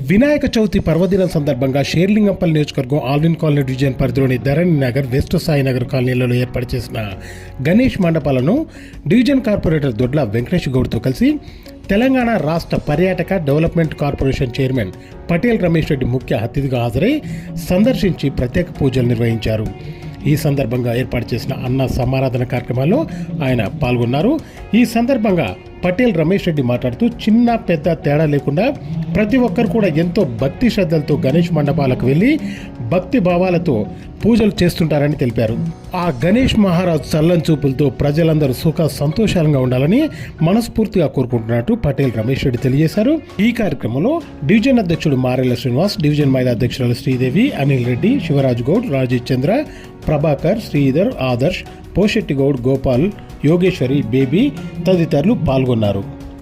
వినాయక చవితి పర్వదినం సందర్భంగా షేర్లింగంపల్లి నియోజకవర్గం ఆల్విన్ కాలనీ డివిజన్ పరిధిలోని ధరణి నగర్, వెస్ట్ సాయినగర్ కాలనీలలో ఏర్పాటు చేసిన గణేష్ మండపాలను డివిజన్ కార్పొరేటర్ దొడ్ల వెంకటేష్ గౌడ్తో కలిసి తెలంగాణ రాష్ట్ర పర్యాటక development corporation chairman Patel Ramesh Reddy ముఖ్య అతిథిగా హాజరై సందర్శించి ప్రత్యేక పూజలు నిర్వహించారు. ఈ సందర్భంగా ఏర్పాటు చేసిన అన్న సమారాధన కార్యక్రమాల్లో ఆయన పాల్గొన్నారు. ఈ సందర్భంగా పటేల్ రమేష్ రెడ్డి మాట్లాడుతూ చిన్న పెద్ద తేడా లేకుండా ప్రతి ఒక్కరు కూడా ఎంతో భక్తి శ్రద్ధలతో గణేష్ మండపాలకు వెళ్ళి భక్తి భావాలతో పూజలు చేస్తుంటారని తెలిపారు. ఆ గణేష్ మహారాజ్ చల్లని చూపులతో ప్రజలందరూ సుఖ సంతోషాలుగా ఉండాలని మనస్ఫూర్తిగా కోరుకుంటున్నట్టు పటేల్ రమేష్ రెడ్డి తెలియజేశారు. ఈ కార్యక్రమంలో డివిజన్ అధ్యక్షుడు మారెల శ్రీనివాస్, డివిజన్ మహిళా అధ్యక్షురాలు శ్రీదేవి, అనిల్ రెడ్డి, శివరాజ్ గౌడ్, రాజీవ్ చంద్ర, ప్రభాకర్, శ్రీధర్, ఆదర్శ్, పోషెట్టి గౌడ్, గోపాల్, యోగేశ్వరి, బేబీ తదితరులు పాల్గొన్నారు.